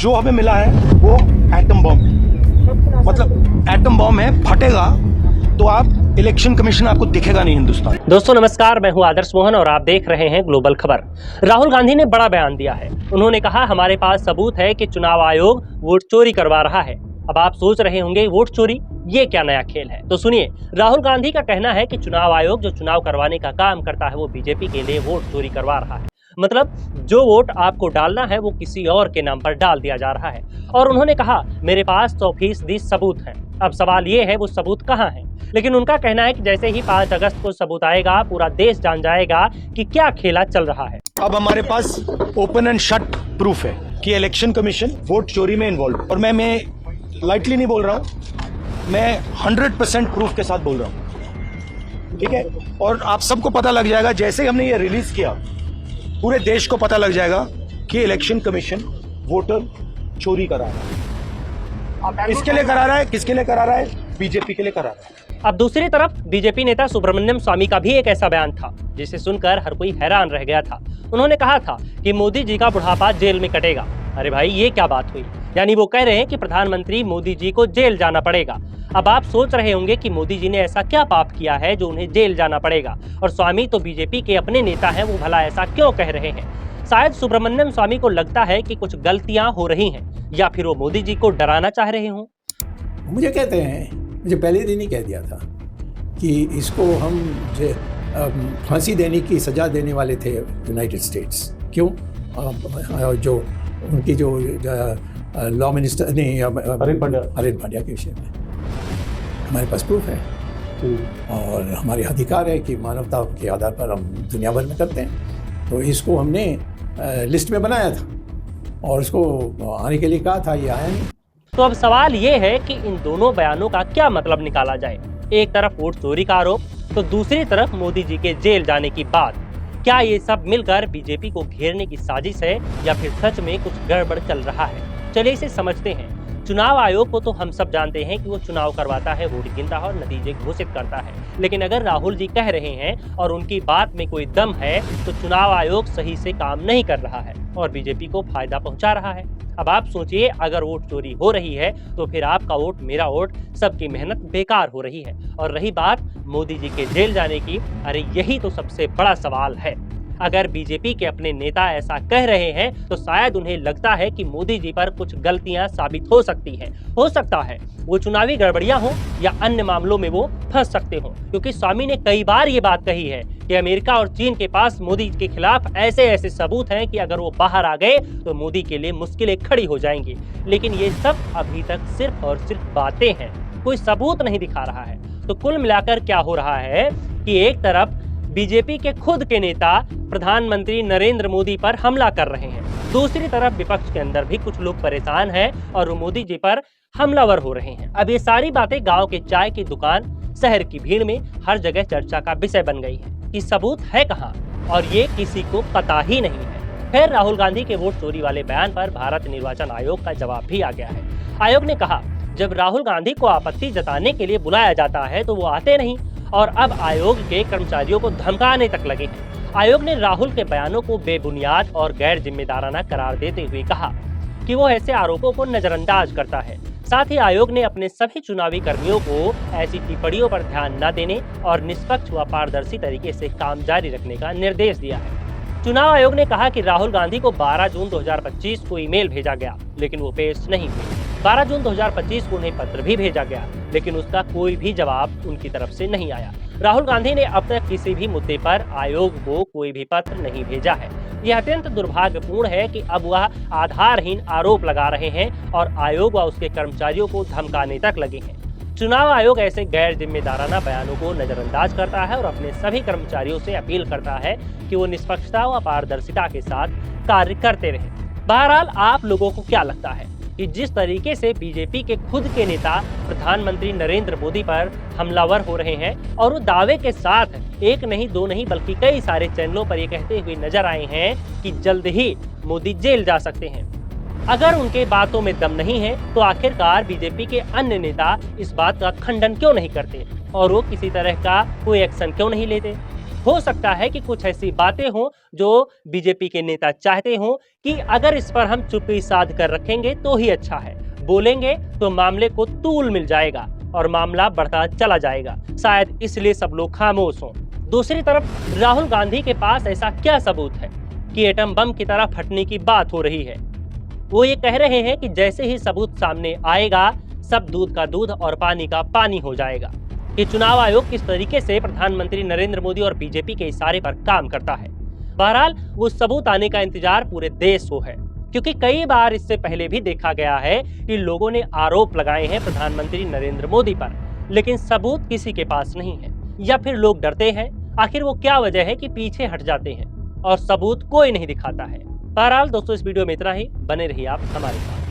जो हमें मिला है वो एटम बॉम्ब, मतलब एटम बॉम्ब है, फटेगा तो आप इलेक्शन कमीशन आपको दिखेगा नहीं हिंदुस्तान। दोस्तों नमस्कार, मैं हूं आदर्श मोहन और आप देख रहे हैं ग्लोबल खबर। राहुल गांधी ने बड़ा बयान दिया है। उन्होंने कहा हमारे पास सबूत है कि चुनाव आयोग वोट चोरी करवा रहा है। अब आप सोच रहे होंगे वोट चोरी ये क्या नया खेल है, तो सुनिए। राहुल गांधी का कहना है कि चुनाव आयोग जो चुनाव करवाने का काम करता है वो बीजेपी के लिए वोट चोरी करवा रहा है। मतलब जो वोट आपको डालना है वो किसी और के नाम पर डाल दिया जा रहा है। और उन्होंने कहा मेरे पास 100% सबूत हैं। अब सवाल ये है वो सबूत कहाँ हैं? लेकिन उनका कहना है कि जैसे ही 5 अगस्त को सबूत आएगा पूरा देश जान जाएगा कि क्या खेला चल रहा है। अब हमारे पास ओपन एंड शट प्रूफ है कि इलेक्शन कमीशन वोट चोरी में इन्वॉल्व, और मैं लाइटली नहीं बोल रहा हूं, मैं 100% प्रूफ के साथ बोल रहा हूं, ठीक है। और आप सबको पता लग जाएगा जैसे ही हमने ये रिलीज किया, पूरे देश को पता लग जाएगा कि इलेक्शन कमीशन वोटर चोरी करा रहा है। किसके लिए करा रहा है, किसके लिए करा रहा है? बीजेपी के लिए करा रहा है। अब दूसरी तरफ बीजेपी नेता सुब्रमण्यम स्वामी का भी एक ऐसा बयान था जिसे सुनकर हर कोई हैरान रह गया था। उन्होंने कहा था कि मोदी जी का बुढ़ापा जेल में कटेगा। अरे भाई ये क्या बात हुई? यानी वो कह रहे हैं कि प्रधानमंत्री मोदी जी को जेल जाना पड़ेगा। अब आप सोच रहे होंगे कि मोदी जी ने ऐसा क्या पाप किया है जो उन्हें जेल जाना पड़ेगा, और स्वामी तो बीजेपी के अपने नेता हैं, वो भला ऐसा क्यों कह रहे हैं? शायद सुब्रमण्यम स्वामी को लगता है कि कुछ गलतियां हो रही हैं, या फिर वो मोदी जी को डराना चाह रहे हों। मुझे कहते हैं, मुझे पहले दिन ही कह दिया था कि इसको हम फांसी देने की सज़ा देने वाले थे यूनाइटेड स्टेट्स। क्यों? जो उनकी जो लॉ मिनिस्टर नहीं अरिंद पांड्या के विषय में हमारे पास प्रूफ है, और हमारे अधिकार है कि मानवता के आधार पर हम दुनिया भर में करते हैं। तो इसको हमने लिस्ट में बनाया था और उसको आने के लिए कहा था, ये आया नहीं। तो अब सवाल ये है कि इन दोनों बयानों का क्या मतलब निकाला जाए। एक तरफ वोट चोरी का आरोप, तो दूसरी तरफ मोदी जी के जेल जाने की बात। क्या ये सब मिलकर बीजेपी को घेरने की साजिश है, या फिर सच में कुछ गड़बड़ चल रहा है? चलिए इसे समझते हैं। चुनाव आयोग को तो हम सब जानते हैं कि वो चुनाव करवाता है, वोट गिनता है और नतीजे घोषित करता है। लेकिन अगर राहुल जी कह रहे हैं और उनकी बात में कोई दम है, तो चुनाव आयोग सही से काम नहीं कर रहा है और बीजेपी को फायदा पहुंचा रहा है। अब आप सोचिए, अगर वोट चोरी हो रही है तो फिर आपका वोट, मेरा वोट, सबकी मेहनत बेकार हो रही है। और रही बात मोदी जी के जेल जाने की, अरे यही तो सबसे बड़ा सवाल है। अगर बीजेपी के अपने नेता ऐसा कह रहे हैं तो शायद उन्हें लगता है कि मोदी जी पर कुछ गलतियां साबित हो सकती हैं। हो सकता है वो चुनावी गड़बड़ियां हो या अन्य मामलों में वो फंस सकते हो, क्योंकि स्वामी ने कई बार ये बात कही है कि अमेरिका और चीन के पास मोदी के खिलाफ ऐसे ऐसे सबूत हैं कि अगर वो बाहर आ गए तो मोदी के लिए मुश्किलें खड़ी हो जाएंगी। लेकिन ये सब अभी तक सिर्फ और सिर्फ बातें हैं, कोई सबूत नहीं दिखा रहा है। तो कुल मिलाकर क्या हो रहा है कि एक तरफ बीजेपी के खुद के नेता प्रधानमंत्री नरेंद्र मोदी पर हमला कर रहे हैं, दूसरी तरफ विपक्ष के अंदर भी कुछ लोग परेशान हैं और मोदी जी पर हमलावर हो रहे हैं। अब ये सारी बातें गांव के चाय की दुकान, शहर की भीड़ में हर जगह चर्चा का विषय बन गई है कि सबूत है कहां, और ये किसी को पता ही नहीं है। फिर राहुल गांधी के वोट चोरी वाले बयान पर भारत निर्वाचन आयोग का जवाब भी आ गया है। आयोग ने कहा जब राहुल गांधी को आपत्ति जताने के लिए बुलाया जाता है तो वो आते नहीं, और अब आयोग के कर्मचारियों को धमकाने तक लगे हैं। आयोग ने राहुल के बयानों को बेबुनियाद और गैर जिम्मेदाराना करार देते हुए कहा कि वो ऐसे आरोपों को नजरअंदाज करता है। साथ ही आयोग ने अपने सभी चुनावी कर्मियों को ऐसी टिप्पणियों पर ध्यान न देने और निष्पक्ष व पारदर्शी तरीके से काम जारी रखने का निर्देश दिया है। चुनाव आयोग ने कहा कि राहुल गांधी को 12 जून 2025 को ईमेल भेजा गया, लेकिन वो पेश नहीं हुए। 12 जून 2025 को उन्हें पत्र भी भेजा गया, लेकिन उसका कोई भी जवाब उनकी तरफ से नहीं आया। राहुल गांधी ने अब तक किसी भी मुद्दे पर आयोग को कोई भी पत्र नहीं भेजा है। यह अत्यंत दुर्भाग्यपूर्ण है कि अब वह आधारहीन आरोप लगा रहे हैं और आयोग व उसके कर्मचारियों को धमकाने तक लगे हैं। चुनाव आयोग ऐसे गैर जिम्मेदाराना बयानों को नजरअंदाज करता है और अपने सभी कर्मचारियों से अपील करता है कि वो निष्पक्षता व पारदर्शिता के साथ कार्य करते रहे। बहरहाल आप लोगों को क्या लगता है कि जिस तरीके से बीजेपी के खुद के नेता प्रधानमंत्री नरेंद्र मोदी पर हमलावर हो रहे हैं और वो दावे के साथ एक नहीं दो नहीं बल्कि कई सारे चैनलों पर ये कहते हुए नजर आए हैं कि जल्द ही मोदी जेल जा सकते हैं, अगर उनके बातों में दम नहीं है तो आखिरकार बीजेपी के अन्य नेता इस बात का खंडन क्यों नहीं करते और वो किसी तरह का कोई एक्शन क्यों नहीं लेते? हो सकता है कि कुछ ऐसी बातें हों जो बीजेपी के नेता चाहते हों कि अगर इस पर हम चुप्पी साध कर रखेंगे तो ही अच्छा है, बोलेंगे तो मामले को तूल मिल जाएगा और मामला बढ़ता चला जाएगा। शायद इसलिए सब लोग खामोश हों। दूसरी तरफ राहुल गांधी के पास ऐसा क्या सबूत है कि एटम बम की तरह फटने की बात हो रही है? वो ये कह रहे हैं कि जैसे ही सबूत सामने आएगा सब दूध का दूध और पानी का पानी हो जाएगा कि चुनाव आयोग किस तरीके से प्रधानमंत्री नरेंद्र मोदी और बीजेपी के इशारे पर काम करता है। बहरहाल वो सबूत आने का इंतजार पूरे देश को है, क्योंकि कई बार इससे पहले भी देखा गया है कि लोगों ने आरोप लगाए हैं प्रधानमंत्री नरेंद्र मोदी पर, लेकिन सबूत किसी के पास नहीं है या फिर लोग डरते हैं। आखिर वो क्या वजह है कि पीछे हट जाते हैं और सबूत कोई नहीं दिखाता है? बहरहाल दोस्तों, इस वीडियो में इतना ही। बने रहिए आप हमारे साथ।